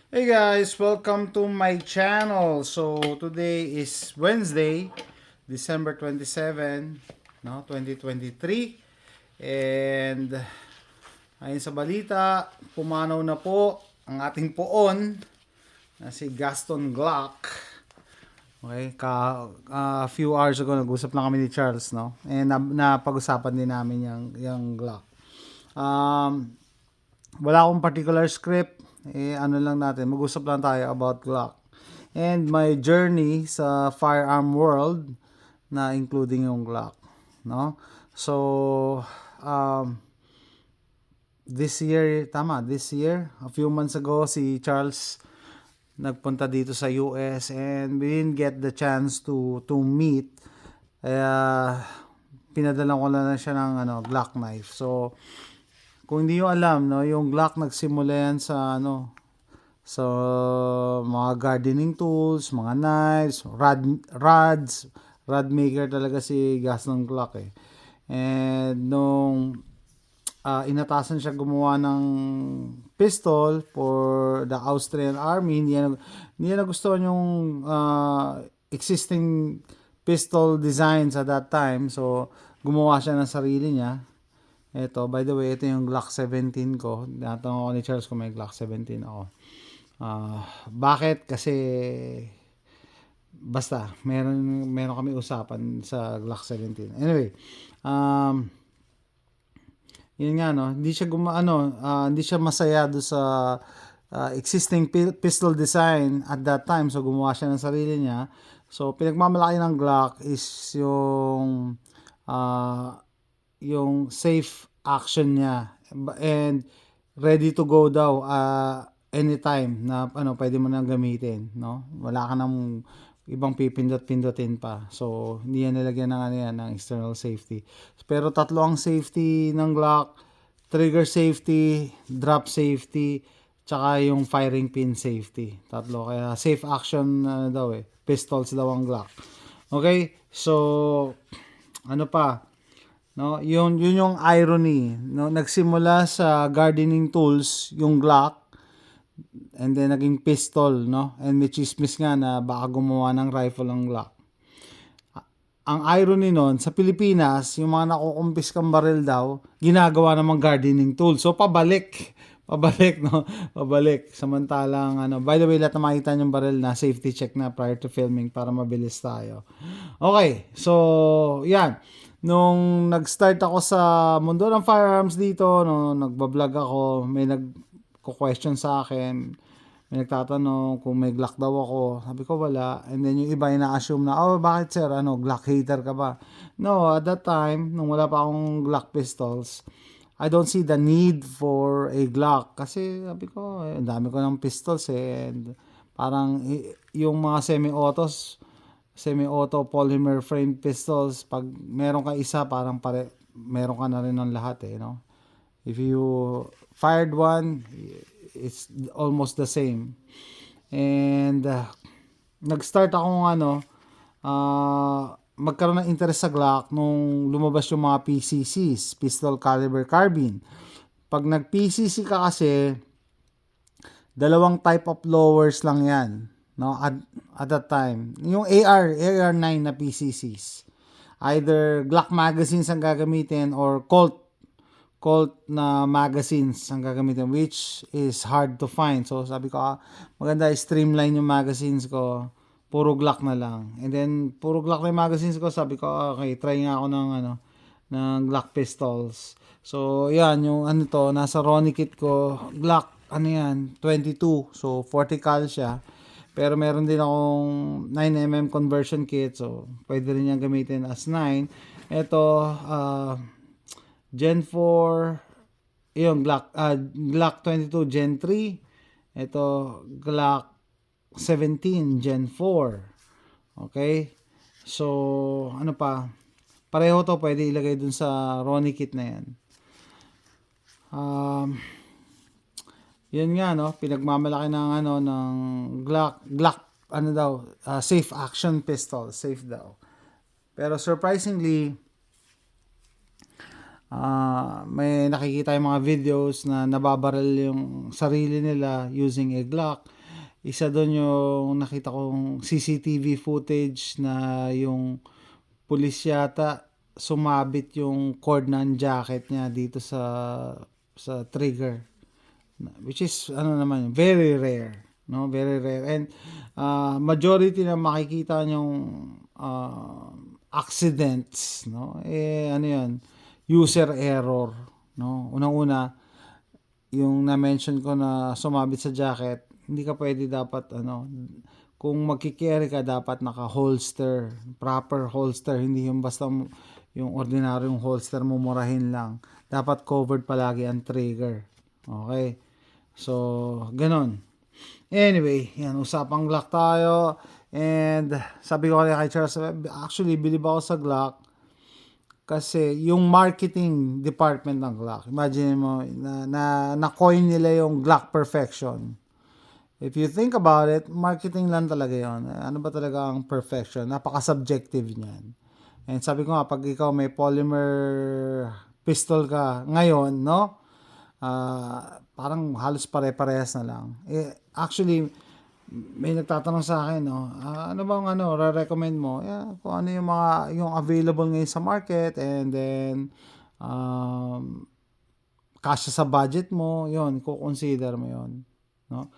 Hey guys, welcome to my channel. So today is Wednesday, December 27, no, 2023. And ayon sa balita, pumanaw na po ang ating poon na si Gaston Glock. Okay, few hours ago nag-usap lang kami ni Charles, no? And napag-usapan din namin yung Glock. Um, Wala akong particular script. Ano lang natin, mag-usap lang tayo about Glock. And my journey sa firearm world na including yung Glock. No? So, um, this year, a few months ago, si Charles nagpunta dito sa US and we didn't get the chance to meet. Kaya, pinadala ko lang siya ng Glock knife. So, kung hindi nyo alam, no, yung Glock nagsimula yan sa sa mga gardening tools, mga knives, rod maker talaga si Gaston Glock eh. And nung inatasan siya gumawa ng pistol for the Austrian Army, hindi niya nagustuhan yung existing pistol designs at that time. So, gumawa siya ng sarili niya. Ito, by the way, ito yung Glock 17 ko. Natanong ako ni Charles kung may Glock 17 ako. Bakit? Kasi basta, meron kami usapan sa Glock 17. Anyway, yun nga no, hindi siya masaya do sa existing pistol design at that time. So gumawa siya ng sarili niya. So pinagmamalaki ng Glock is yung safe action niya and ready to go daw anytime na pwede mo nang gamitin, no? Wala ka nang ibang pipindot-pindutin pa. So, hindi yan nilagyan ng external safety. Pero tatlo ang safety ng Glock: trigger safety, drop safety, tsaka yung firing pin safety. Tatlo. Kaya safe action pistols daw ang Glock. Okay? So, ano pa? No, yun yung irony, no? Nagsimula sa gardening tools yung Glock and then naging pistol, no? And may chismis nga na baka gumawa ng rifle ang Glock. Ang irony nun, sa Pilipinas, yung mga nakukumpiskang baril daw, ginagawa namang gardening tool. So, pabalik. Pabalik, no? Pabalik. Samantalang, by the way, lahat na makita yung baril na safety check na prior to filming para mabilis tayo. Okay, so, yan. Nung nag-start ako sa mundo ng firearms dito, no, nagbablog ako, may nagko-question sa akin, may nagtatanong kung may Glock daw ako. Sabi ko wala. And then yung iba ina-assume na, oh bakit sir, Glock hater ka ba? No, at that time, nung wala pa akong Glock pistols, I don't see the need for a Glock. Kasi sabi ko, ang dami ko ng pistols eh. And parang yung mga semi-auto polymer frame pistols, pag meron ka isa, parang meron ka na rin ng lahat eh, no? If you fired one, it's almost the same. And nag-start akong magkaroon ng interest sa Glock nung lumabas yung mga PCCs, pistol caliber carbine. Pag nag-PCC ka kasi, dalawang type of lowers lang yan, no, at that time. Yung AR9 na PCCs. Either Glock magazines ang gagamitin or Colt na magazines ang gagamitin, which is hard to find. So sabi ko, maganda streamline yung magazines ko, puro Glock na lang. And then puro Glock na yung magazines ko, sabi ko okay, try nga ako ng Glock pistols. So yan, yung nasa Ronnie kit ko, Glock 22, so 40 cal siya. Pero meron din akong 9mm conversion kit, so pwede rin niyang gamitin as 9. Ito, Gen 4, yung Glock 22 Gen 3. Ito, Glock 17 Gen 4. Okay? So, ano pa? Pareho to, pwede ilagay dun sa Ronnie kit na yan. Yun nga, no? Pinagmamalaki ng Glock, safe action pistol, safe daw. Pero surprisingly, May nakikita yung mga videos na nababaril yung sarili nila using a Glock. Isa doon yung nakita kong CCTV footage na yung pulis yata sumabit yung cord ng jacket niya dito sa trigger, which is ano naman very rare, no, very rare. And majority na makikita yung accidents, no, ano yan, user error, no. Unang-una yung na-mention ko na sumabit sa jacket, hindi ka pwede dapat ano, kung magki-carry ka dapat naka-holster, proper holster, hindi yung basta yung ordinaryong holster mo murahin lang. Dapat covered palagi ang trigger. Okay? So, ganon. Anyway, yan, usapang Glock tayo. And sabi ko kay Charles, actually, bilib ako sa Glock kasi yung marketing department ng Glock, imagine mo, na-coin nila yung Glock Perfection. If you think about it, marketing lang talaga yon. Ano ba talaga ang perfection? Napaka-subjective niyan. And sabi ko nga, pag ikaw may polymer pistol ka ngayon, no? Parang halos pare-parehas na lang. Actually, may nagtatanong sa akin, no? Ano bang re-recommend mo? Yeah, kung ano yung available ngayon sa market, and then kasya sa budget mo, yon, consider mo yon, no?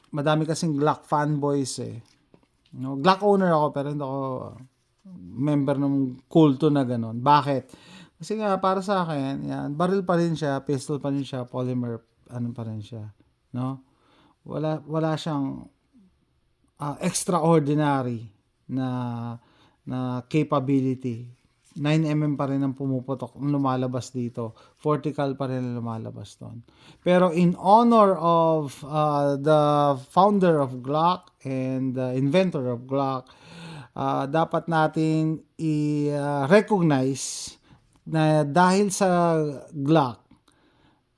Madami kasing Glock fanboys eh. No, Glock owner ako pero hindi ako member ng kulto na gano'n. Bakit? Kasi nga para sa akin, yan, baril pa rin siya, pistol pa rin siya, polymer ano pa rin siya, no? Wala siyang extraordinary na capability. 9mm pa rin ang pumuputok, ang lumalabas dito. 40 cal pa rin ang lumalabas doon. Pero in honor of the founder of Glock and the inventor of Glock, dapat nating i-recognize na dahil sa Glock,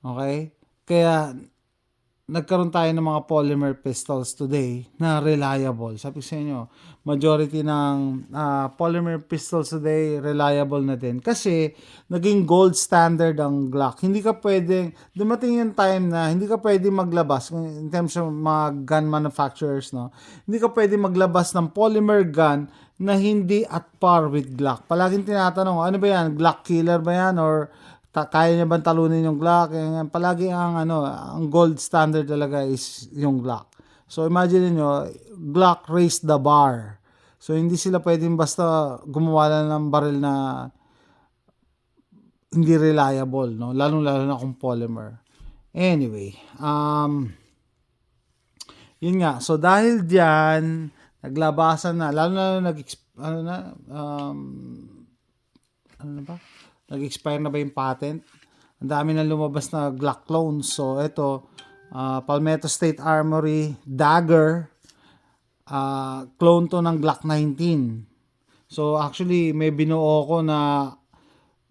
okay, kaya nagkaroon tayo ng mga polymer pistols today na reliable. Sabi ko sa inyo, majority ng polymer pistols today reliable na din. Kasi naging gold standard ang Glock. Hindi ka pwedeng, dumating yung time na hindi ka pwedeng maglabas in terms of mga gun manufacturers, no? Hindi ka pwedeng maglabas ng polymer gun na hindi at par with Glock. Palaging tinatanong, ano ba yan? Glock killer ba yan? Or kaya niya bang talunin yung Glock? Palagi ang gold standard talaga is yung Glock. So imagine niyo, Glock raised the bar. So hindi sila pwedeng basta gumawa lang ng baril na hindi reliable, no? Lalo na kung polymer. Anyway, yun nga. So dahil diyan, naglabasan na, lalo na nag-expire na ba yung patent? Ang dami na lumabas na Glock clones. So, ito, Palmetto State Armory, Dagger, clone to ng Glock 19. So, actually, may binuo ko na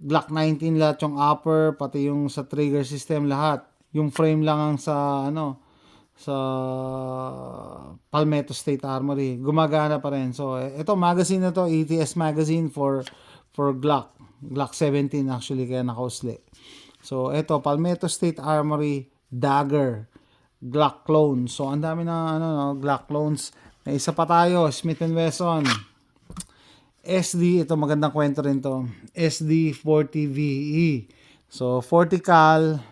Glock 19 lahat, yung upper, pati yung sa trigger system, lahat. Yung frame lang ang sa Palmetto State Armory. Gumagana pa rin. So, ito, magazine na to, ATS magazine for Glock. Glock 17 actually, kaya nakausli. So, ito, Palmetto State Armory Dagger Glock clone. So, ang dami na Glock clones. May isa pa tayo, Smith & Wesson SD. Ito, magandang kwento rin to. SD40VE. So, 40 cal.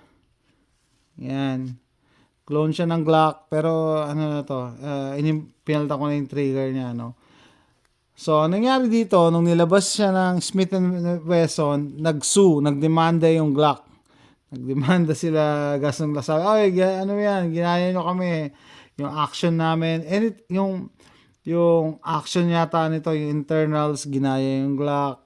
Yan. Clone siya ng Glock. Pero, pinalta ko na yung trigger niya, no? So, nangyari dito, nung nilabas siya ng Smith & Wesson, nagdemanda yung Glock. Nagdemanda sila, gasong lasabi, ay, ano yan, ginaya nyo kami, yung action namin, and yung action yata nito, yung internals, ginaya yung Glock.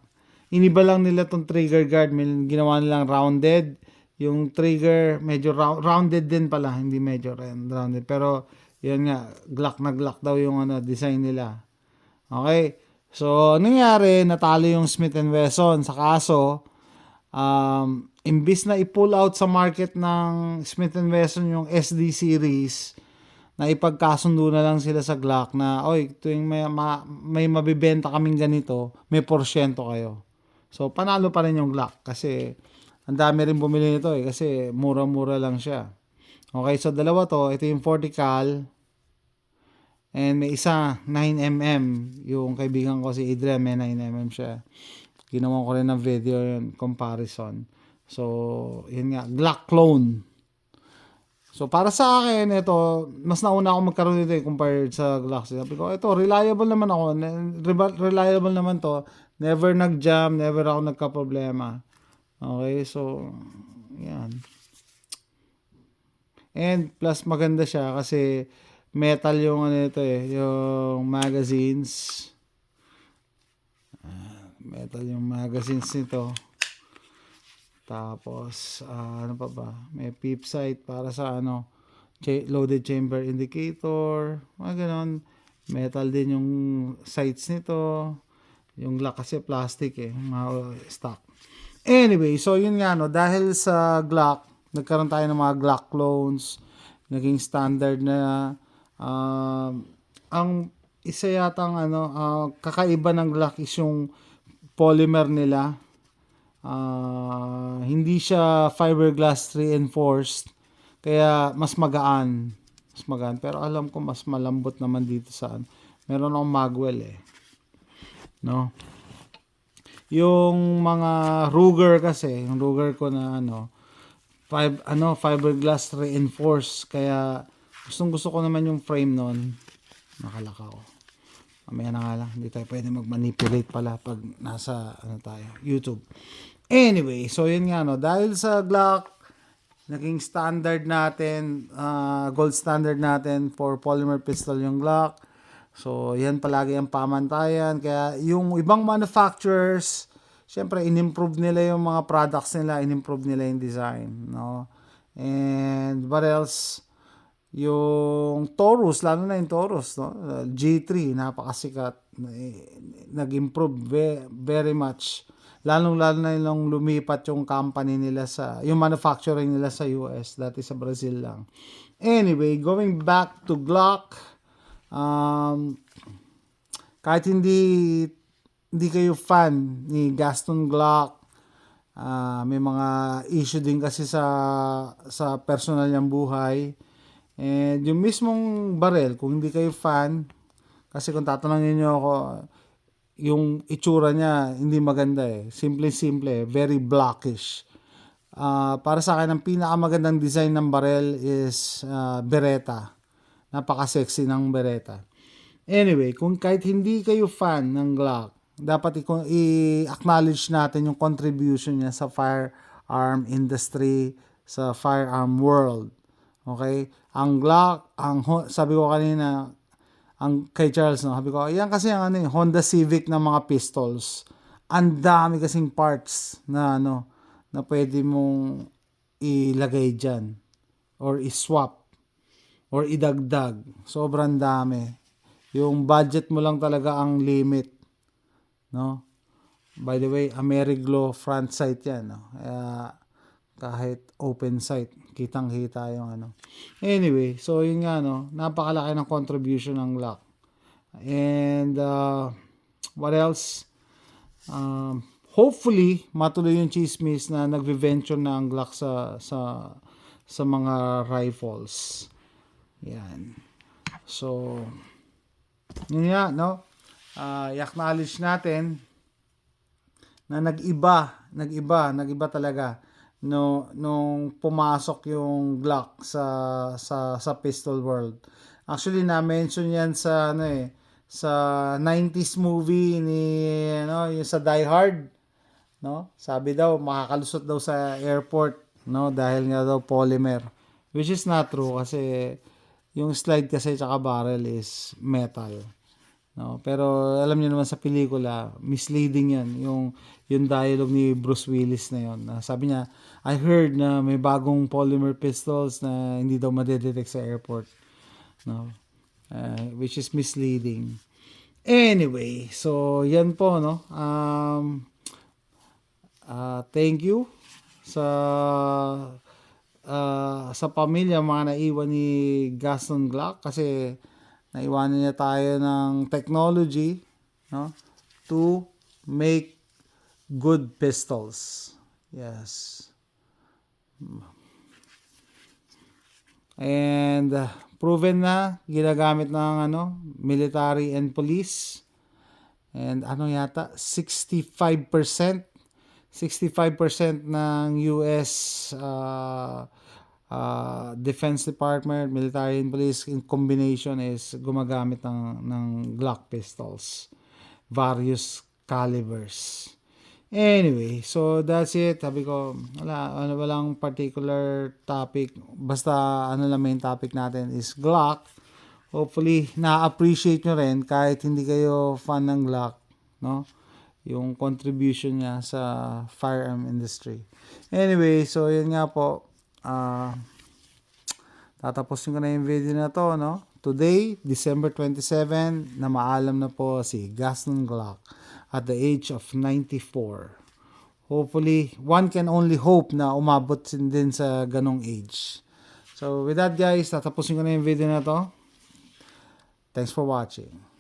Iniba lang nila tong trigger guard, ginawa nilang rounded, yung trigger, medyo rounded din pala, hindi medyo rounded, pero, yan nga, Glock na Glock daw yung design nila. Okay? So, nangyari, natalo yung Smith & Wesson sa kaso. Imbis na i-pull out sa market ng Smith & Wesson yung SD series, na ipagkasundo na lang sila sa Glock na, oy, tuwing may mabibenta kaming ganito, may porsyento kayo. So, panalo pa rin yung Glock kasi ang dami rin bumili nito kasi mura-mura lang siya. Okay, so dalawa to. Ito yung 40 cal and may isa 9mm. Yung kaibigan ko si Adrian, may 9mm siya. Ginawa ko rin ng video yun, comparison. So, yun nga, Glock clone. So, para sa akin, ito, mas nauna ako magkaroon nito compared sa Glock. Sabi ko, ito, reliable naman ako. Reliable naman to. Never nag-jam, never ako nagka-problema. Okay, so, yan. And plus, maganda siya kasi metal yung ano ito yung magazines. Metal yung magazines nito. Tapos, ano pa ba? May peep sight para sa loaded chamber indicator. Mga ganon. Metal din yung sights nito. Yung Glock kasi plastic mga stock. Anyway, so yun nga dahil sa Glock, nagkaroon tayo ng mga Glock clones. Naging standard na ang isa yatang kakaiba ng Glock is yung polymer nila. Hindi siya fiberglass reinforced kaya mas magaan. Pero alam ko mas malambot naman dito sa meron akong Magwell no. Yung mga Ruger kasi, yung Ruger ko na fiberglass reinforced kaya gusto ko naman yung frame noon. Nakalakaw. Mamaya na nga lang, hindi tayo pwede mag-manipulate pala pag nasa tayo, YouTube. Anyway, so yun nga dahil sa Glock, naging standard natin, gold standard natin for polymer pistol yung Glock. So yan palagi ang pamantayan. Kaya yung ibang manufacturers, syempre in-improve nila yung mga products nila, in-improve nila yung design, no? And what else? Yung Taurus, lalo na yung Taurus, no? G3, napakasikat. Nag-improve very much. Lalo na yung lumipat yung company nila yung manufacturing nila sa US, dati sa Brazil lang. Anyway, going back to Glock, kahit hindi kayo fan ni Gaston Glock, may mga issue din kasi sa personal niyang buhay. And yung mismong barel, kung hindi kayo fan, kasi kung tatanungin nyo ako, yung itsura niya hindi maganda Simple, very blackish. Para sa akin, ang pinakamagandang design ng barel is Beretta. Napaka-sexy ng Beretta. Anyway, kung kahit hindi kayo fan ng Glock, dapat i-acknowledge natin yung contribution niya sa firearm industry, sa firearm world. Okay? Ang Glock, sabi ko kanina, kay Charles, sabi ko, yan kasi ang Honda Civic ng mga pistols. Ang dami kasing parts na na pwede mong ilagay dyan or i-swap or idagdag. Sobrang dami. Yung budget mo lang talaga ang limit, no? By the way, Ameriglo front sight yan, no? Kahit open sight, kitang-kita yung Anyway, so yun nga napakalaki ng contribution ng Glock. And what else? Hopefully matuloy yung chismis na nagve-venture na ang Glock sa mga rifles. Yan. So yun nga i-acknowledge natin na nag-iba talaga nung pumasok yung Glock sa pistol world. Actually na-mention yan sa sa 90s movie yung sa Die Hard, no? Sabi daw makakalusot daw sa airport, no, dahil nga daw polymer, which is not true kasi yung slide kasi tsaka barrel is metal, no? Pero alam niyo naman sa pelikula, misleading yan yung dialogue ni Bruce Willis na yon. Sabi niya, I heard na may bagong polymer pistols na hindi daw madedetect sa airport, no? Which is misleading. Anyway, so yan po, no? Thank you sa pamilya mga naiwan ni Gaston Glock kasi naiwanan niya tayo ng technology, no, to make good pistols. Yes. And proven na ginagamit ng military and police. And yata 65% ng US Defense Department, military and police in combination is gumagamit ng Glock pistols, various calibers. Anyway, so that's it. Sabi ko, walang particular topic. Basta lang main topic natin is Glock. Hopefully, na-appreciate nyo rin kahit hindi kayo fan ng Glock, no? Yung contribution niya sa firearm industry. Anyway, so yun nga po. Tatapusin ko na yung video na to, no? Today, December 27, na maalam na po si Gaston Glock at the age of 94. Hopefully, one can only hope na umabot din sa ganong age. So, with that guys, tatapusin ko na yung video na to. Thanks for watching.